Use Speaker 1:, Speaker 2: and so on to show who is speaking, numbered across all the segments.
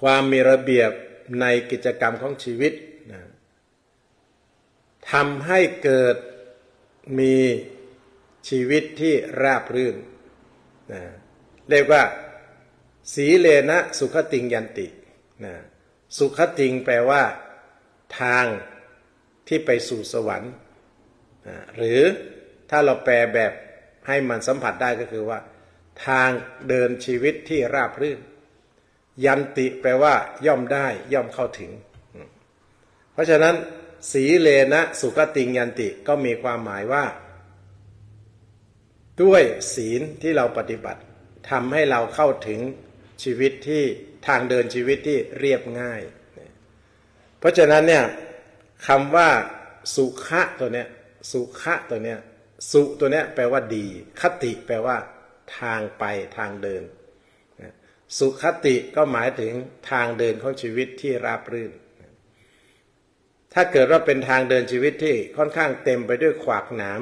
Speaker 1: ความมีระเบียบในกิจกรรมของชีวิตนะทำให้เกิดมีชีวิตที่ราบรื่นนะเรียกว่าสีเลนะสุขติงยันตินะสุขติงแปลว่าทางที่ไปสู่สวรรค์นะหรือถ้าเราแปลแบบให้มันสัมผัสได้ก็คือว่าทางเดินชีวิตที่ราบรื่นยันติแปลว่าย่อมได้ย่อมเข้าถึงเพราะฉะนั้นสีเลนะสุขติงยันติก็มีความหมายว่าด้วยศีลที่เราปฏิบัติทำให้เราเข้าถึงชีวิตที่ทางเดินชีวิตที่เรียบง่ายเพราะฉะนั้นเนี่ยคำว่าสุขะตัวเนี้ยสุขะตัวเนี้ยสุตัวเนี้ยแปลว่าดีคติแปลว่าทางไปทางเดินสุขติก็หมายถึงทางเดินของชีวิตที่ราบรื่นถ้าเกิดว่าเป็นทางเดินชีวิตที่ค่อนข้างเต็มไปด้วยขวากหนาม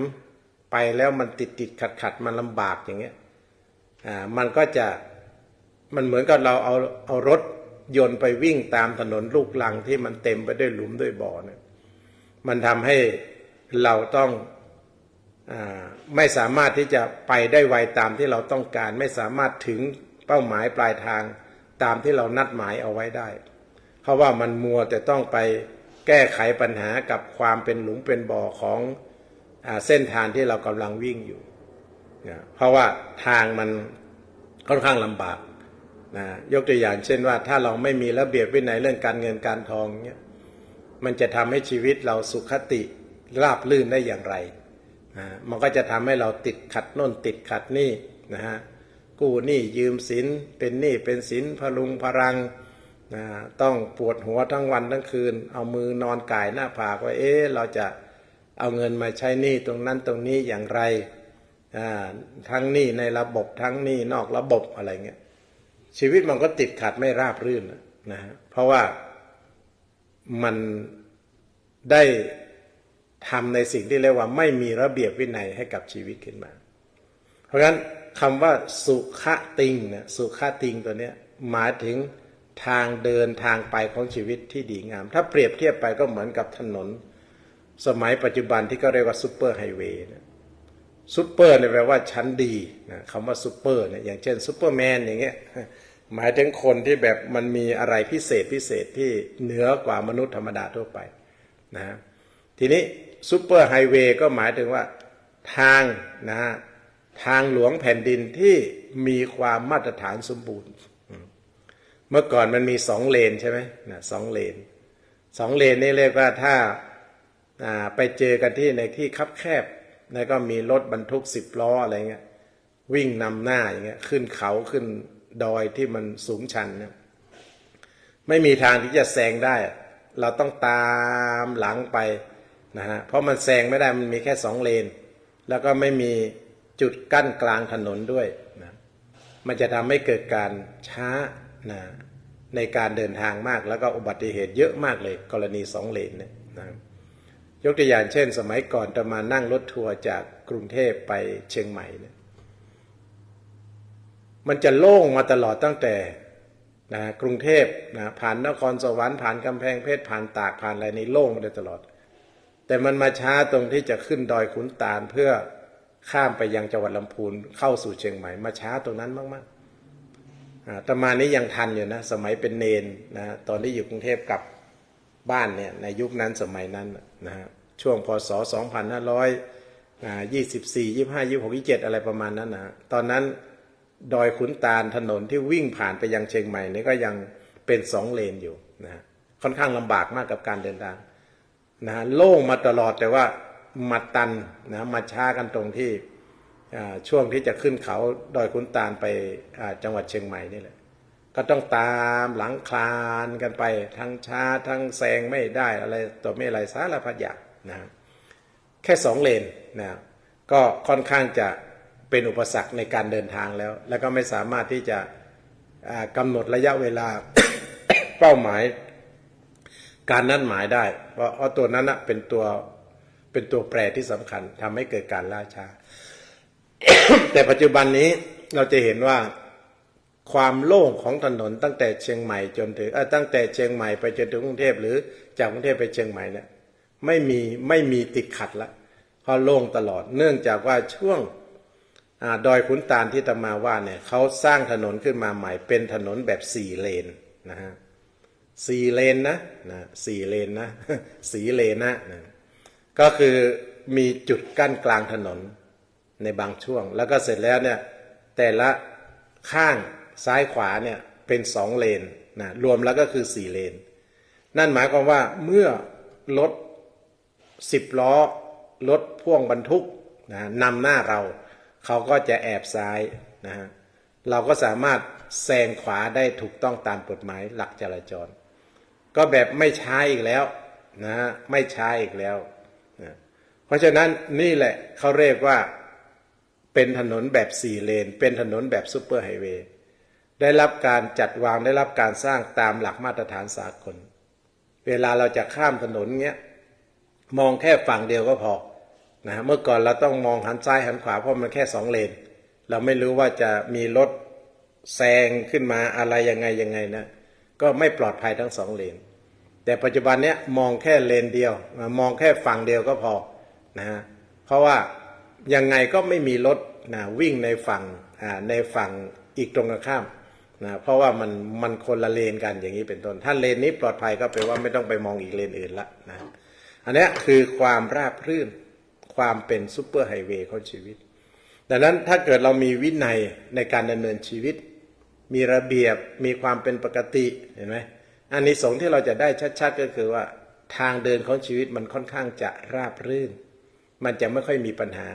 Speaker 1: ไปแล้วมันติดขัดมันลำบากอย่างเงี้ยมันก็จะมันเหมือนกับเราเอารถยนต์ไปวิ่งตามถนนลูกรังที่มันเต็มไปด้วยหลุมด้วยบ่อเนี่ยมันทำให้เราต้องไม่สามารถที่จะไปได้ไวตามที่เราต้องการไม่สามารถถึงเป้าหมายปลายทางตามที่เรานัดหมายเอาไว้ได้เพราะว่ามันมัวแต่ต้องไปแก้ไขปัญหากับความเป็นหลุมเป็นบ่อของเส้นทางที่เรากำลังวิ่งอยู่เพราะว่าทางมันค่อนข้างลำบากยกตัวอย่างเช่นว่าถ้าเราไม่มีระเบียบวินัยเรื่องการเงินการทองเนี่ยมันจะทำให้ชีวิตเราสุขติราบรื่นได้อย่างไรมันก็จะทำให้เราติดขัดโน่นติดขัดนี่นะฮะกู้หนี้ยืมสินเป็นหนี้เป็นสินพลุงพรังต้องปวดหัวทั้งวันทั้งคืนเอามือนอนก่ายหน้าผากว่าเราจะเอาเงินมาใช้หนี้ตรงนั้นตรงนี้อย่างไรทั้งหนี้ในระบบทั้งหนี้นอกระบบอะไรเงี้ยชีวิตมันก็ติดขัดไม่ราบรื่นนะฮะเพราะว่ามันได้ทำในสิ่งที่เรียกว่าไม่มีระเบียบวินัยให้กับชีวิตขึ้นมาเพราะฉะนั้นคำว่าสุขติงเนี่ยสุขติงตัวเนี้ยหมายถึงทางเดินทางไปของชีวิตที่ดีงามถ้าเปรียบเทียบไปก็เหมือนกับถนนสมัยปัจจุบันที่ก็เรียกว่าซุปเปอร์ไฮเวย์ซุปเปอร์เนี่ยแปลว่าชั้นดีนะคำว่าซุปเปอร์เนี่ยอย่างเช่นซุปเปอร์แมนอย่างเงี้ยหมายถึงคนที่แบบมันมีอะไรพิเศษที่เหนือกว่ามนุษย์ธรรมดาทั่วไปนะทีนี้ซุปเปอร์ไฮเวย์ก็หมายถึงว่าทางนะทางหลวงแผ่นดินที่มีความมาตรฐานสมบูรณ์เมื่อก่อนมันมี2 เลนใช่ไหมนะ2 เลน2 เลนนี่เรียกว่าถ้าไปเจอกันที่ในที่คับแคบแล้วก็มีรถบรรทุก10 ล้ออะไรเงี้ยวิ่งนำหน้าอย่างเงี้ยขึ้นเขาขึ้นดอยที่มันสูงชันเนี่ยไม่มีทางที่จะแซงได้เราต้องตามหลังไปนะฮะเพราะมันแซงไม่ได้มันมีแค่2 เลนแล้วก็ไม่มีจุดกั้นกลางถนนด้วยนะมันจะทำให้เกิดการช้านะในการเดินทางมากแล้วก็อุบัติเหตุเยอะมากเลยกรณี2 เลนเนี่ยนะยกตัวอย่างเช่นสมัยก่อนจะมานั่งรถทัวร์จากกรุงเทพไปเชียงใหม่เนี่ยมันจะโล่งมาตลอดตั้งแต่กรุงเทพผ่านนครสวรรค์ผ่านกำแพงเพชรผ่านตากผ่านอะไรนี่โล่งมาตลอดแต่มันมาช้าตรงที่จะขึ้นดอยขุนตาลเพื่อข้ามไปยังจังหวัดลำพูนเข้าสู่เชียงใหม่มาช้าตรงนั้นมากๆประมาณนี้ยังทันอยู่นะสมัยเป็นเนนนะตอนที่อยู่กรุงเทพกับบ้านเนี่ยในยุคนั้นสมัยนั้นนะฮะช่วงพศ2524 25 26 27อะไรประมาณนั้นนะตอนนั้นดอยขุนตาลถนนที่วิ่งผ่านไปยังเชียงใหม่นี่ก็ยังเป็น2 เลนอยู่นะค่อนข้างลำบากมากกับการเดินทางนะโล่งมาตลอดแต่ว่ามาตันนะมาช้ากันตรงที่ช่วงที่จะขึ้นเขาดอยขุนตาลไปจังหวัดเชียงใหม่นี่แหละก็ต้องตามหลังคลานกันไปทั้งช้าทั้งแซงไม่ได้อะไรต่อไม่อะไรสารพัดอย่างนะแค่2 เลนนะก็ค่อนข้างจะเป็นอุปสรรคในการเดินทางแล้วก็ไม่สามารถที่จะกำหนดระยะเวลา เป้าหมายการนัดหมายได้เพราะตัวนั้นเป็นตัวแปรที่สำคัญทำให้เกิดการล่าช้า แต่ปัจจุบันนี้เราจะเห็นว่า ความโล่งของถนนตั้งแต่เชียงใหม่จนถึงตั้งแต่เชียงใหม่ไปจนถึงกรุงเทพหรือจากกรุงเทพไปเชียงใหม่เนี่ยไม่มีติดขัดละเพราะโล่งตลอดเนื่องจากว่าช่วงดอยขุนตาลที่อาตมาว่าเนี่ยเขาสร้างถนนขึ้นมาใหม่เป็นถนนแบบ4 เลนนะฮะ4 เลนนะ4 เลนนะ4 เลนนะก็คือมีจุดกั้นกลางถนนในบางช่วงแล้วก็เสร็จแล้วเนี่ยแต่ละข้างซ้ายขวาเนี่ยเป็น2 เลนนะรวมแล้วก็คือ4 เลนนั่นหมายความว่าเมื่อรถ10 ล้อรถพ่วงบรรทุกนะนำหน้าเราเขาก็จะแอบซ้ายนะฮะเราก็สามารถแซงขวาได้ถูกต้องตามกฎหมายหลักจราจรก็แบบไม่ช้าอีกแล้วนะไม่ช้าอีกแล้วนะเพราะฉะนั้นนี่แหละเขาเรียกว่าเป็นถนนแบบ4 เลนเป็นถนนแบบซุปเปอร์ไฮเวย์ได้รับการจัดวางได้รับการสร้างตามหลักมาตรฐานสากลเวลาเราจะข้ามถนนเงี้ยมองแค่ฝั่งเดียวก็พอนะเมื่อก่อนเราต้องมองหันซ้ายหันขวาเพราะมันแค่2 เลนเราไม่รู้ว่าจะมีรถแซงขึ้นมาอะไรยังไงนะก็ไม่ปลอดภัยทั้ง2 เลนแต่ปัจจุบันเนี้ยมองแค่เลนเดียวมองแค่ฝั่งเดียวก็พอนะเพราะว่ายังไงก็ไม่มีรถนะวิ่งในฝั่งอีกตรงกันข้ามนะเพราะว่ามันคนละเลนกันอย่างนี้เป็นต้นถ้าเลนนี้ปลอดภัยก็แปลว่าไม่ต้องไปมองอีกเลนอื่นละนะอันนี้คือความราบรื่นความเป็นซุปเปอร์ไฮเวย์ของชีวิตดังนั้นถ้าเกิดเรามีวินัยในการดำเนินชีวิตมีระเบียบมีความเป็นปกติเห็นไหมอานิสงส์ที่เราจะได้ชัดๆก็คือว่าทางเดินของชีวิตมันค่อนข้างจะราบรื่นมันจะไม่ค่อยมีปัญหา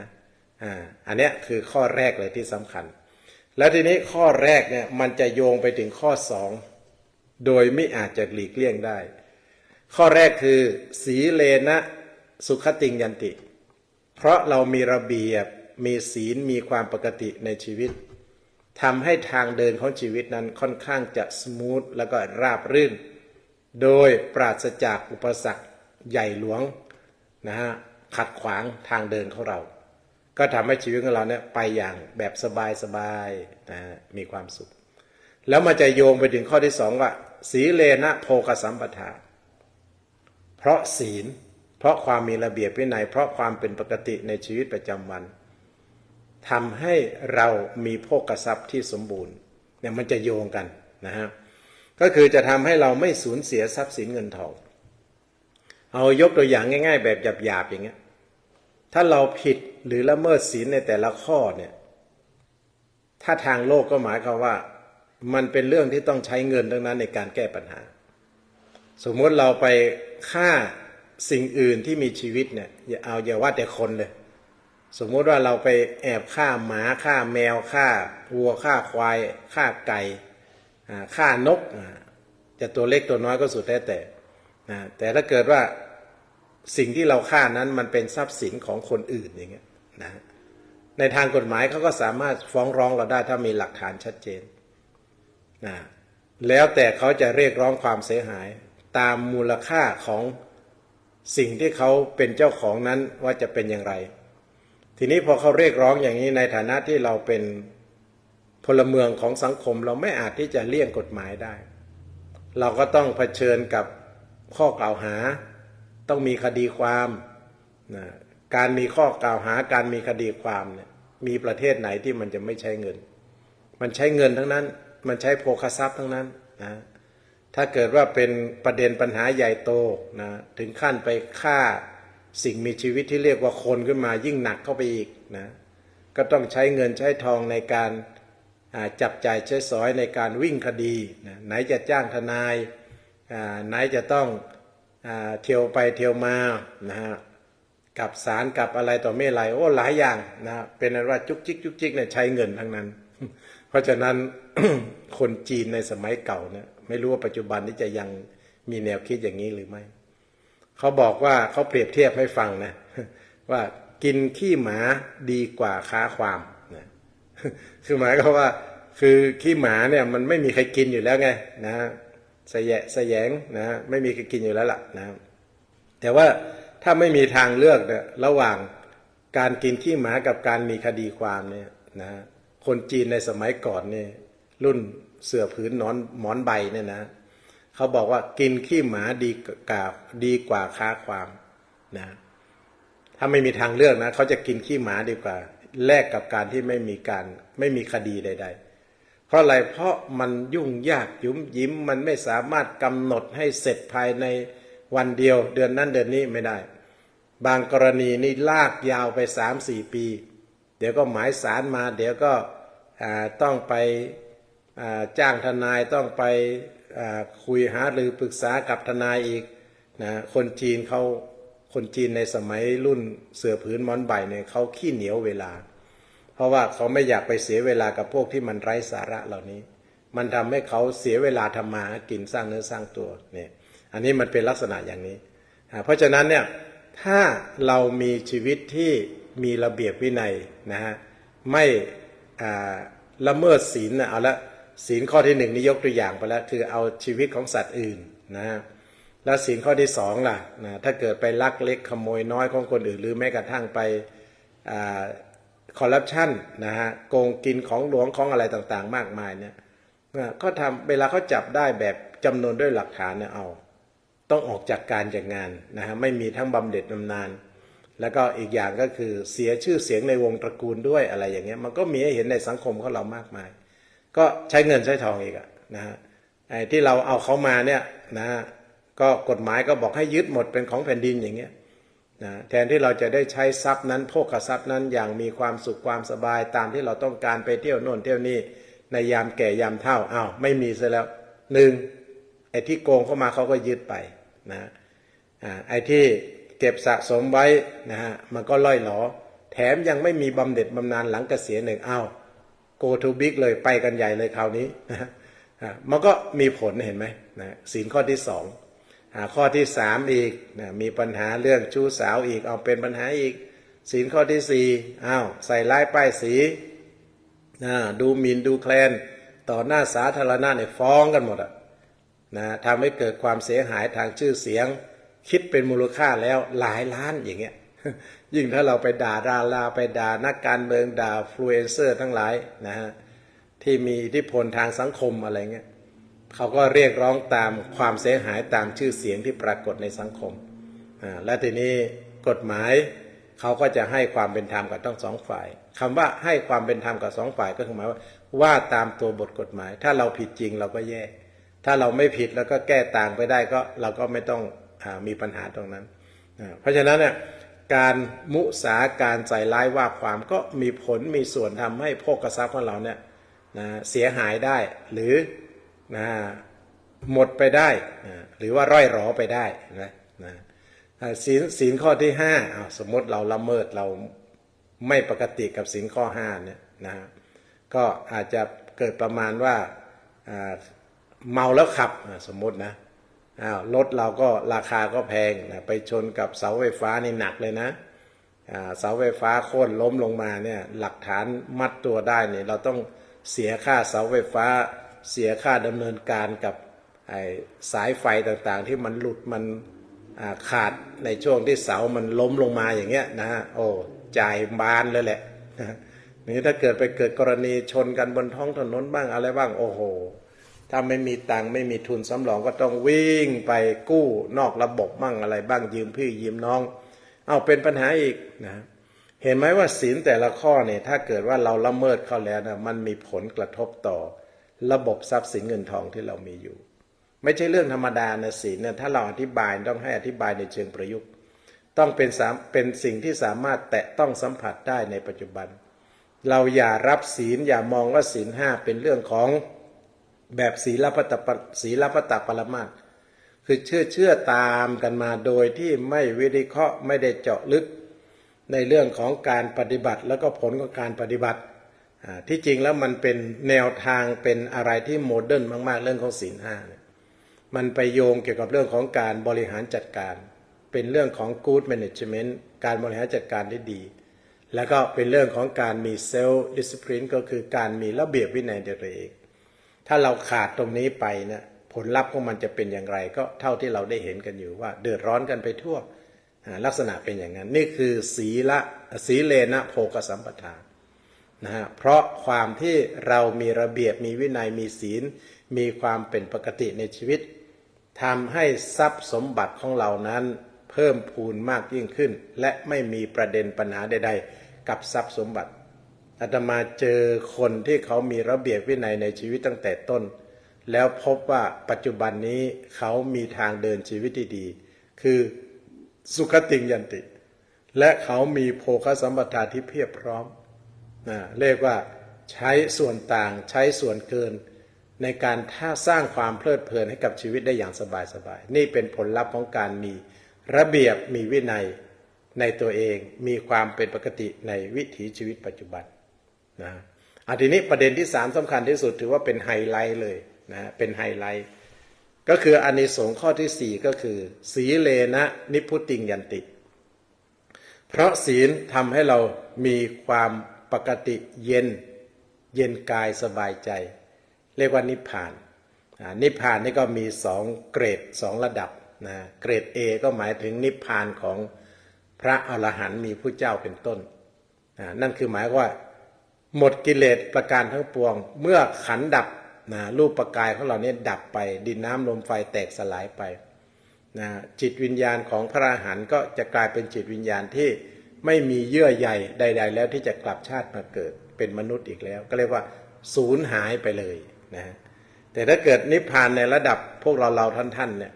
Speaker 1: อันนี้คือข้อแรกเลยที่สำคัญแล้วทีนี้ข้อแรกเนี่ยมันจะโยงไปถึงข้อ2โดยไม่อาจจะหลีกเลี่ยงได้ข้อแรกคือสีเลนะสุขติงยันติเพราะเรามีระเบียบมีศีลมีความปกติในชีวิตทำให้ทางเดินของชีวิตนั้นค่อนข้างจะสมูทแล้วก็ราบรื่นโดยปราศจากอุปสรรคใหญ่หลวงนะฮะขัดขวางทางเดินของเราก็ทำให้ชีวิตของเราเนี่ยไปอย่างแบบสบายๆนะมีความสุขแล้วมันจะโยงไปถึงข้อที่2ว่าสีเลนะโภคสัมปทาเพราะศีลเพราะความมีระเบียบวินัยเพราะความเป็นปกติในชีวิตประจำวันทำให้เรามีโภคทรัพย์ที่สมบูรณ์เนี่ยมันจะโยงกันนะฮะก็คือจะทำให้เราไม่สูญเสียทรัพย์สินเงินทองเอายกตัวอย่างง่ายๆแบบหยาบๆอย่างเงี้ยถ้าเราผิดหรือละเมิดศีลในแต่ละข้อเนี่ยถ้าทางโลกก็หมายความว่ามันเป็นเรื่องที่ต้องใช้เงินทั้งนั้นในการแก้ปัญหาสมมติเราไปฆ่าสิ่งอื่นที่มีชีวิตเนี่ยอย่าว่าแต่คนเลยสมมติว่าเราไปแอบฆ่าหมาฆ่าแมวฆ่าวัวฆ่าควายฆ่าไก่ฆ่านกจะตัวเล็กตัวน้อยก็สุดแท้แต่ถ้าเกิดว่าสิ่งที่เราฆ่านั้นมันเป็นทรัพย์สินของคนอื่นอย่างเงี้ยนะในทางกฎหมายเขาก็สามารถฟ้องร้องเราได้ถ้ามีหลักฐานชัดเจนนะแล้วแต่เขาจะเรียกร้องความเสียหายตามมูลค่าของสิ่งที่เขาเป็นเจ้าของนั้นว่าจะเป็นอย่างไรทีนี้พอเขาเรียกร้องอย่างนี้ในฐานะที่เราเป็นพลเมืองของสังคมเราไม่อาจที่จะเลี่ยงกฎหมายได้เราก็ต้องเผชิญกับข้อกล่าวหาต้องมีคดีความนะการมีข้อกล่าวหาการมีคดีความเนี่ยมีประเทศไหนที่มันจะไม่ใช้เงินมันใช้เงินทั้งนั้นมันใช้โภคทรัพย์ทั้งนั้นนะถ้าเกิดว่าเป็นประเด็นปัญหาใหญ่โตนะถึงขั้นไปฆ่าสิ่งมีชีวิตที่เรียกว่าคนขึ้นมายิ่งหนักเข้าไปอีกนะก็ต้องใช้เงินใช้ทองในการจับจ่ายใช้สอยในการวิ่งคดีนะไหนจะจ้างทนายไหนจะต้องเที่ยวไปเที่ยวมานะฮะกับศาลกับอะไรต่อไม่อะไรโอ้หลายอย่างนะเป็นนั้นว่าจุกจิกเนี่ยใช้เงินทั้งนั้น เพราะฉะนั้น คนจีนในสมัยเก่าเนี่ยไม่รู้ว่าปัจจุบันนี้จะยังมีแนวคิดอย่างนี้หรือไม่เขาบอกว่าเขาเปรียบเทียบให้ฟังนะว่ากินขี้หมาดีกว่าค้าความนะคือหมายก็ว่าคือขี้หมาเนี่ยมันไม่มีใครกินอยู่แล้วไงนะแสยงนะไม่มีใครกินอยู่แล้วล่ะนะแต่ว่าถ้าไม่มีทางเลือกเนี่ยระหว่างการกินขี้หมากับการมีคดีความเนี่ยนะคนจีนในสมัยก่อนเนี่ย รุ่นเสื่อผืนนอนหมอนใบเนี่ยนะเขาบอกว่ากินขี้หมาดีกว่าค้าความนะถ้าไม่มีทางเลือกนะเขาจะกินขี้หมาดีกว่าแลกกับการที่ไม่มีคดีใดๆเพราะอะไรเพราะมันยุ่งยากยุ่มยิ้มมันไม่สามารถกำหนดให้เสร็จภายในวันเดียวเดือนนั้นเดือนนี้ไม่ได้บางกรณีนี่ลากยาวไป3-4 ปีเดี๋ยวก็หมายศาลมาเดี๋ยวก็ต้องไปจ้างทนายต้องไปคุยหารือปรึกษากับทนายอีกนะคนจีนในสมัยรุ่นเสือผืนหมอนใบเนี่ยเขาขี้เหนียวเวลาเพราะว่าเขาไม่อยากไปเสียเวลากับพวกที่มันไร้สาระเหล่านี้มันทำให้เขาเสียเวลาทำมาหากินสร้างเนื้อสร้างตัวเนี่ยอันนี้มันเป็นลักษณะอย่างนี้เพราะฉะนั้นเนี่ยถ้าเรามีชีวิตที่มีระเบียบวินัยนะฮะไม่ละเมิดศีลนะเอาละศีลข้อที่1นี่ยกตัวอย่างไปแล้วคือเอาชีวิตของสัตว์อื่นนะแล้วศีลข้อที่2ล่ะนะถ้าเกิดไปลักเล็กขโมยน้อยของคนอื่นหรือแม้กระทั่งไปคอร์รัปชันนะฮะโกงกินของหลวงของอะไรต่างๆมากมายเนี่ยก็ทำเวลาเขาจับได้แบบจำนวนด้วยหลักฐานเนี่ยต้องออกจากการจากงานนะฮะไม่มีทั้งบำเหน็จบำนาญแล้วก็อีกอย่างก็คือเสียชื่อเสียงในวงตระกูลด้วยอะไรอย่างเงี้ยมันก็มีให้เห็นในสังคมของเรามากมายก็ใช้เงินใช้ทองอีกนะฮะไอ้ที่เราเอาเขามาเนี่ยนะก็กฎหมายก็บอกให้ยึดหมดเป็นของแผ่นดินอย่างเงี้ยนะแทนที่เราจะได้ใช้ทรัพย์นั้นโภคทรัพย์นั้นอย่างมีความสุขความสบายตามที่เราต้องการไปเที่ยวโน่นเที่ยวนี่ในยามแก่ยามเฒ่าไม่มีซะแล้วไอ้ที่โกงเข้ามาเขาก็ยึดไปนะไอ้ที่เก็บสะสมไว้นะฮะมันก็ล่อยหลอแถมยังไม่มีบำเหน็จบำนาญหลังเกษียณหนึ่งgo to big เลยไปกันใหญ่เลยคราวนี้นะมันก็มีผลเห็นไหมนะศีลข้อที่2ข้อที่3อีกนะมีปัญหาเรื่องชู้สาวอีกเป็นปัญหาอีกศีลข้อที่4ใส่ร้ายป้ายสีดูหมิ่นดูแคลนต่อหน้าสาธารณะเนี่ยฟ้องกันหมดนะทำให้เกิดความเสียหายทางชื่อเสียงคิดเป็นมูลค่าแล้วหลายล้านอย่างเงี้ยยิ่งถ้าเราไปด่าดาราไปด่านักการเมืองด่าฟลูเอนเซอร์ทั้งหลายนะฮะที่มีอิทธิพลทางสังคมอะไรเงี้ยเขาก็เรียกร้องตามความเสียหายตามชื่อเสียงที่ปรากฏในสังคมและทีนี้กฎหมายเขาก็จะให้ความเป็นธรรมกับทั้ง2 ฝ่ายคำว่าให้ความเป็นธรรมกับ2 ฝ่ายก็คือหมายว่าตามตัวบทกฎหมายถ้าเราผิดจริงเราก็แย่ถ้าเราไม่ผิดแล้วก็แก้ต่างไปได้ก็เราก็ไม่ต้องมีปัญหาตรงนั้นเพราะฉะนั้นเนี่ยการมุสาการใส่ร้ายว่าความก็มีผลมีส่วนทำให้โภคทรัพย์ของเราเนี่ยเสียหายได้หรือหมดไปได้หรือว่าร่อยหรอไปได้นะศีลข้อที่5สมมติเราละเมิดเราไม่ปกติกับศีลข้อ5เนี่ยนะก็อาจจะเกิดประมาณว่าเมาแล้วขับสมมตินะรถเราก็ราคาก็แพงนะไปชนกับเสาไฟฟ้านี่หนักเลยนะเสาไฟฟ้าโค่นล้มลงมาเนี่ยหลักฐานมัดตัวได้เนี่ยเราต้องเสียค่าเสาไฟฟ้าเสียค่าดำเนินการกับสายไฟต่างๆที่มันหลุดมันขาดในช่วงที่เสามันล้มลงมาอย่างเงี้ยนะฮะจ่ายบานเลยแหละนี่ถ้าเกิดกรณีชนกันบนท้องถนนบ้างอะไรบ้างโอ้โหถ้าไม่มีตังค์ไม่มีทุนสำรองก็ต้องวิ่งไปกู้นอกระบบบ้างอะไรบ้างยืมพี่ยืมน้องเป็นปัญหาอีกนะเห็นไหมว่าศีลแต่ละข้อเนี่ยถ้าเกิดว่าเราละเมิดเข้าแล้วนะมันมีผลกระทบต่อระบบทรัพย์สินเงินทองที่เรามีอยู่ไม่ใช่เรื่องธรรมดานะศีลเนี่ยถ้าเราอธิบายต้องให้อธิบายในเชิงประยุกต์ต้องเป็นสิ่งที่สามารถแตะต้องสัมผัสได้ในปัจจุบันเราอย่ารับศีลอย่ามองว่าศีล5เป็นเรื่องของแบบศีลพัตตปรมาส คือเชื่อตามกันมาโดยที่ไม่วิเคราะห์ไม่ได้เจาะลึกในเรื่องของการปฏิบัติแล้วก็ผลของการปฏิบัติที่จริงแล้วมันเป็นแนวทางเป็นอะไรที่โมเดิร์นมากๆเรื่องของศีลห้าเนี่ยมันไปโยงเกี่ยวกับเรื่องของการบริหารจัดการเป็นเรื่องของ good management การบริหารจัดการที่ดีแล้วก็เป็นเรื่องของการมี self discipline ก็คือการมีระเบียบวินัยในตัวเองถ้าเราขาดตรงนี้ไปเนี่ยผลลัพธ์ของมันจะเป็นอย่างไรก็เท่าที่เราได้เห็นกันอยู่ว่าเดือดร้อนกันไปทั่วลักษณะเป็นอย่างนั้นนี่คือศีเลนะโภคสัมปทา นะฮะเพราะความที่เรามีระเบียบมีวินัยมีศีลมีความเป็นปกติในชีวิตทำให้ทรัพย์สมบัติของเรานั้นเพิ่มพูนมากยิ่งขึ้นและไม่มีประเด็นปัญหาใดๆกับทรัพย์สมบัติอาตมาเจอคนที่เขามีระเบียบวินัยในชีวิตตั้งแต่ต้นแล้วพบว่าปัจจุบันนี้เขามีทางเดินชีวิตที่ดีคือสุขติงยันติและเขามีโภคสัมปทาที่เพียบพร้อมเรียกว่าใช้ส่วนต่างใช้ส่วนเกินในการสร้างความเพลิดเพลินให้กับชีวิตได้อย่างสบายๆนี่เป็นผลลัพธ์ของการมีระเบียบมีวินัยในตัวเองมีความเป็นปกติในวิถีชีวิตปัจจุบันนะทีนี้ประเด็นที่3สำคัญที่สุดถือว่าเป็นไฮไลท์เลยนะเป็นไฮไลท์ก็คืออานิสงส์ข้อที่4ก็คือสีเลนะนิพพุติงยันติเพราะศีลทำให้เรามีความปกติเย็นกายสบายใจเรียกว่านิพพานนิพพานนี่ก็มี2เกรด2ระดับนะเกรด A ก็หมายถึงนิพพานของพระอรหันต์มีผู้เจ้าเป็นต้นนั่นคือหมายว่าหมดกิเลสประการทั้งปวงเมื่อขันธ์ดับรูปกายของเราเนี่ยดับไปดินน้ำลมไฟแตกสลายไปจิตวิญญาณของพระอรหันต์ก็จะกลายเป็นจิตวิญญาณที่ไม่มีเยื่อใยใดๆแล้วที่จะกลับชาติมาเกิดเป็นมนุษย์อีกแล้วก็เรียกว่าสูญหายไปเลยนะแต่ถ้าเกิดนิพพานในระดับพวกเราท่านเนี่ย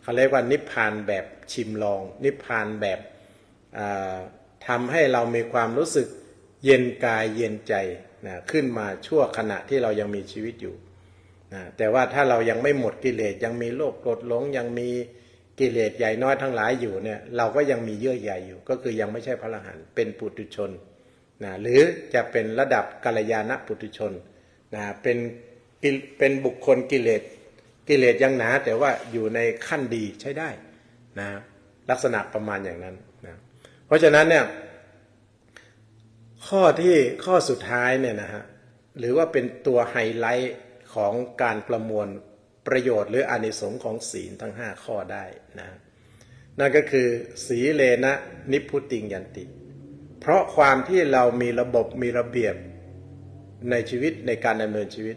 Speaker 1: เขาเรียกว่านิพพานแบบชิมลองนิพพานแบบทำให้เรามีความรู้สึกเย็นกายเย็นใจขึ้นมาชั่วขณะที่เรายังมีชีวิตอยู่แต่ว่าถ้าเรายังไม่หมดกิเลสยังมีโลภโกรธหลงยังมีกิเลสใหญ่น้อยทั้งหลายอยู่เนี่ยเราก็ยังมีเยื่อใยอยู่ก็คือยังไม่ใช่พระอรหันต์เป็นปุถุชนหรือจะเป็นระดับกัลยาณปุถุชนเป็นบุคคลกิเลสยังหนาแต่ว่าอยู่ในขั้นดีใช้ได้นะลักษณะประมาณอย่างนั้นนะเพราะฉะนั้นเนี่ยข้อสุดท้ายเนี่ยนะฮะหรือว่าเป็นตัวไฮไลท์ของการประมวลประโยชน์หรืออานิสงส์ของศีลทั้ง5ข้อได้นะนั่นก็คือสีเลนะนิพพุติงยันติเพราะความที่เรามีระบบมีระเบียบในชีวิตในการดำเนินชีวิต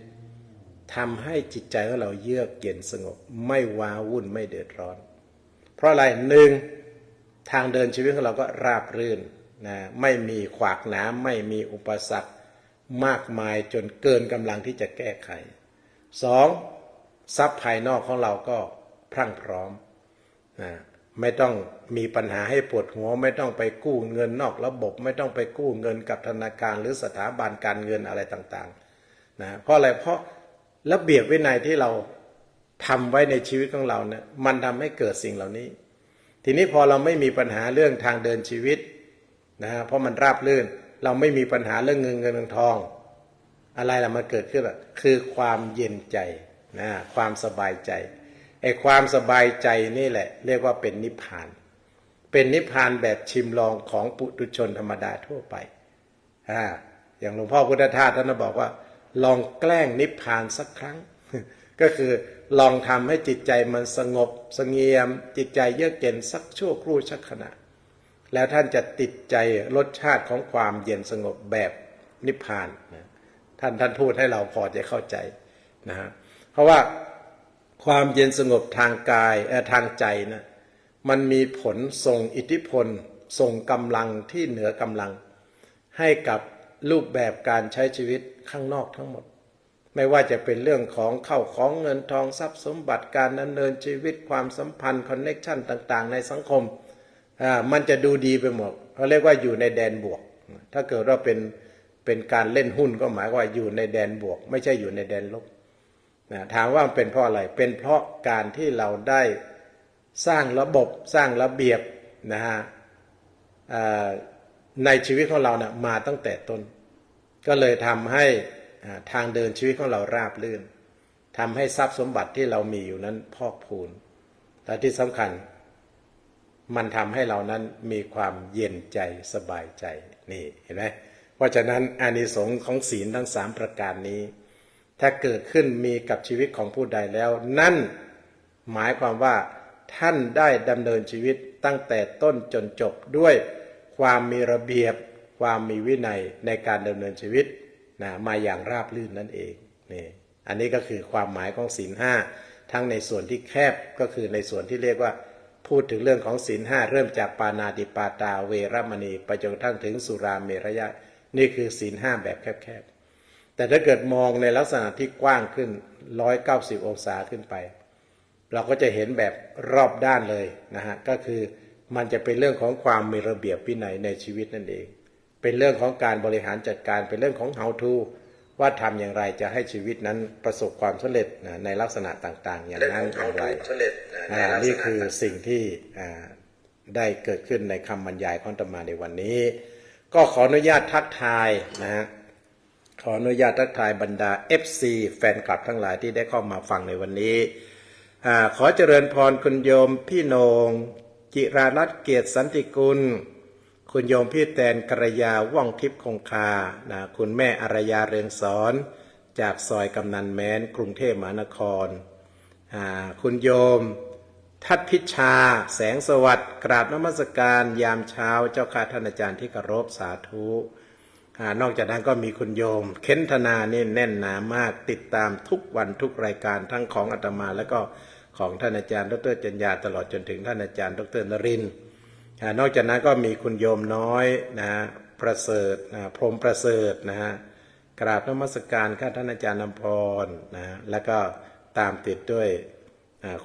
Speaker 1: ทำให้จิตใจของเราเยือกเย็นสงบไม่ว้าวุ่นไม่เดือดร้อนเพราะอะไร1ทางเดินชีวิตของเราก็ราบรื่นนะไม่มีขวากหนามไม่มีอุปสรรคมากมายจนเกินกำลังที่จะแก้ไข2ทรัพย์ภายนอกของเราก็พรั่งพร้อมนะไม่ต้องมีปัญหาให้ปวดหัวไม่ต้องไปกู้เงินนอกระบบไม่ต้องไปกู้เงินกับธนาคารหรือสถาบันการเงินอะไรต่างๆนะเพราะอะไรเพราะระเบียบวินัยที่เราทำไว้ในชีวิตของเราเนี่ยมันทำให้เกิดสิ่งเหล่านี้ทีนี้พอเราไม่มีปัญหาเรื่องทางเดินชีวิตนะเพราะมันราบรื่นเราไม่มีปัญหาเรื่องเงินทองอะไรล่ะมันเกิดขึ้นคือความเย็นใจนะความสบายใจไอ้ความสบายใจนี่แหละเรียกว่าเป็นนิพพานเป็นนิพพานแบบชิมลองของปุถุชนธรรมดาทั่วไปอย่างหลวงพ่อพุทธทาสท่านบอกว่าลองแกล้งนิพพานสักครั้ง ก็คือลองทำให้จิตใจมันสงบสงเงียมจิตใจเยือกเย็นสักชั่วครู่ชักขณะแล้วท่านจะติดใจรสชาติของความเย็นสงบแบบนิพพานนะท่านพูดให้เราพอจะเข้าใจนะฮะเพราะว่าความเย็นสงบทางกายทางใจนะมันมีผลส่งอิทธิพลส่งกำลังที่เหนือกำลังให้กับรูปแบบการใช้ชีวิตข้างนอกทั้งหมดไม่ว่าจะเป็นเรื่องของเข้าของเงินทองทรัพย์สมบัติการดำเนินชีวิตความสัมพันธ์คอนเนคชั่นต่างๆในสังคมมันจะดูดีไปหมดเขาเรียกว่าอยู่ในแดนบวกถ้าเกิดว่าเป็นการเล่นหุ้นก็หมายว่าอยู่ในแดนบวกไม่ใช่อยู่ในแดนลบถามว่าเป็นเพราะอะไรเป็นเพราะการที่เราได้สร้างระบบสร้างระเบียบนะฮะในชีวิตของเรานะมาตั้งแต่ต้นก็เลยทำให้ทางเดินชีวิตของเราราบรื่นทำให้ทรัพย์สมบัติที่เรามีอยู่นั้นพอกพูนและที่สำคัญมันทำให้เรานั้นมีความเย็นใจสบายใจนี่เห็นไหมเพราะฉะนั้นอานิสงส์ของศีลทั้ง3ประการนี้ถ้าเกิดขึ้นมีกับชีวิตของผู้ใดแล้วนั่นหมายความว่าท่านได้ดำเนินชีวิตตั้งแต่ต้นจนจบด้วยความมีระเบียบ ความมีวินัยในการดำเนินชีวิตนะมาอย่างราบรื่นนั่นเองนี่อันนี้ก็คือความหมายของศีลห้าทั้งในส่วนที่แคบก็คือในส่วนที่เรียกว่าพูดถึงเรื่องของศีลห้าเริ่มจากปาณาติปาตาเวรมณีไปจนกระทั่งถึงสุราเมรยะนี่คือศีลห้าแบบแคบๆแต่ถ้าเกิดมองในลักษณะที่กว้างขึ้น190องศาขึ้นไปเราก็จะเห็นแบบรอบด้านเลยนะฮะก็คือมันจะเป็นเรื่องของความมีระเบียบวินัยในชีวิตนั่นเองเป็นเรื่องของการบริหารจัดการเป็นเรื่องของ how to ว่าทำอย่างไรจะให้ชีวิตนั้นประสบความสำเร็จในลักษณะต่างๆอย่างนั้นอย่างไรนี่คือสิ่งที่ได้เกิดขึ้นในคำบรรยายของอาตมาในวันนี้ก็ขออนุญาตทักทายนะฮะขออนุญาตทักทายบรรดา FC แฟนคลับทั้งหลายที่ได้เข้ามาฟังในวันนี้ขอเจริญพรคุณโยมพี่โหนงจิรารัตน์เกียรติสันติกุลคุณโยมพี่แตนกระยาว่องทิพย์คงคานะคุณแม่อารยาเรืองสอนจากซอยกำนันแม้นกรุงเทพมหานครคุณโยมทัดพิชาแสงสวัสดิ์กราบนมัสการยามเช้าเจ้าค่ะท่านอาจารย์ที่เคารพสาธุนอกจากนั้นก็มีคุณโยมเค้นธนานี่แน่นหนามากติดตามทุกวันทุกรายการทั้งของอาตมาและก็ของท่านอาจารย์ดร.จัญญาตลอดจนถึงท่านอาจารย์ดร.นรินทร์นอกจากนั้นก็มีคุณโยมน้อยนะประเสริฐพรหมประเสริฐนะฮะกราบนมัสการข้าท่านอาจารย์นำพรนะแล้วก็ตามติดด้วย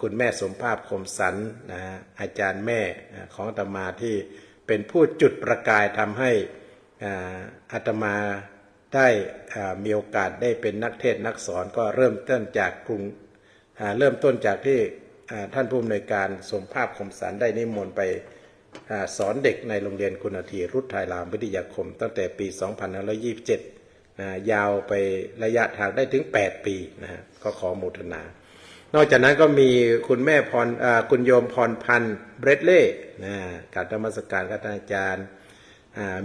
Speaker 1: คุณแม่สมภาพคมสันนะอาจารย์แม่ของอาตมาที่เป็นผู้จุดประกายทำให้อาตมาได้มีโอกาสได้เป็นนักเทศน์นักสอนก็เริ่มต้นจากที่ท่านผู้อำนวยการสมภาพคมสันได้นิมนต์ไปสอนเด็กในโรงเรียนคุณาธีรุทไทยรามวิทยาคมตั้งแต่ปี2527ยาวไประยะทางได้ถึง8ปีนะฮะก็ขอโมทนานอกจากนั้นก็มีคุณแม่คุณโยมพรพันธ์เบรดเล่กราบนมัสการท่านอาจารย์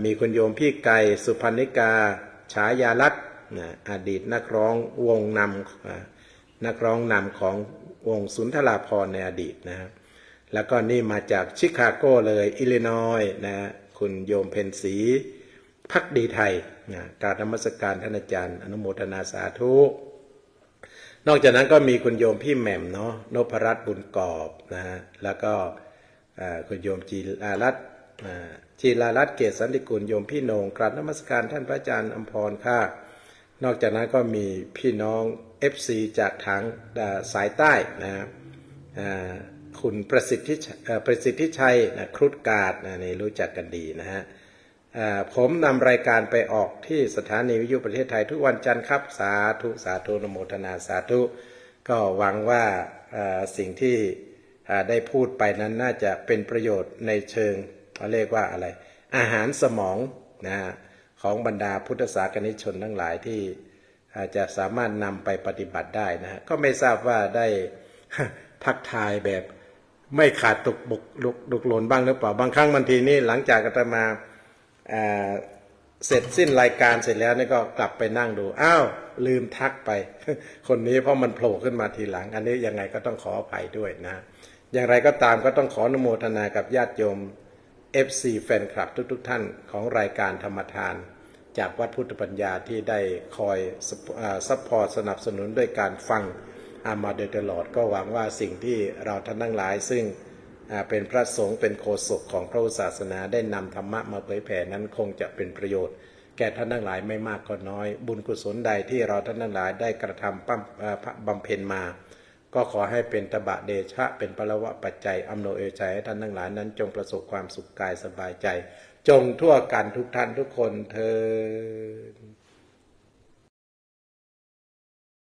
Speaker 1: มีคุณโยมพี่ไก่สุพรรณิกาฉายาลักษณ์อดีตนักร้องวงนักร้องนำของวงสุนทราภรณ์ในอดีตนะครับแล้วก็นี่มาจากชิคาโกเลยอิลลินอยส์นะคุณโยมเพ็ญศรีภักดีไทยกราบนมัสการท่านอาจารย์อนุโมทนาสาธุนอกจากนั้นก็มีคุณโยมพี่แหม่มเนาะนพรัตน์บุญกอบนะฮะแล้วก็คุณโยมจีรารัตน์เกศสันติกุลโยมพี่โหนงกราบนมัสการท่านพระอาจารย์อัมพรค่ะนอกจากนั้นก็มีพี่น้อง FC จากทางสายใต้นะคุณประสิทธิชัยครุฑกาดนี่รู้จักกันดีนะฮะผมนำรายการไปออกที่สถานีวิทยุประเทศไทยทุกวันจันทร์ครับสาธุสาธุนโมทนาสาธุก็หวังว่าสิ่งที่ได้พูดไปนั้นน่าจะเป็นประโยชน์ในเชิงเรียกว่าอะไรอาหารสมองนะของบรรดาพุทธศาสนิกชนทั้งหลายที่จะสามารถนำไปปฏิบัติได้นะฮะก็ไม่ทราบว่าได้ทักทายแบบไม่ขาดตกหล่นบ้างหรือเปล่าบางครั้งบางทีนี่หลังจากอาตมาเสร็จสิ้นรายการเสร็จแล้วนี่ก็กลับไปนั่งดูอ้าวลืมทักไปคนนี้เพราะมันโผล่ขึ้นมาทีหลังอันนี้ยังไงก็ต้องขออภัยด้วยนะอย่างไรก็ตามก็ต้องขออนุโมทนากับญาติโยม FC แฟนคลับทุกท่านของรายการธรรมทานจากวัดพุทธปัญญาที่ได้คอยซัพพอร์ตสนับสนุนด้วยการฟังมาโดยตลอดก็หวังว่าสิ่งที่เราท่านทั้งหลายซึ่งเป็นพระสงฆ์เป็นโฆษกของพระศาสนาได้นำธรรมะมาเผยแผ่นั้นคงจะเป็นประโยชน์แก่ท่านทั้งหลายไม่มากก็น้อยบุญกุศลใดที่เราท่านทั้งหลายได้กระทำบำเพ็ญมาก็ขอให้เป็นตบะเดชะเป็นพลวะปัจจัยอำนวยอวยใจให้ท่านทั้งหลายนั้นจงประสบความสุขกายสบายใจจงทั่วกันทุกท่านทุกคนเทอญ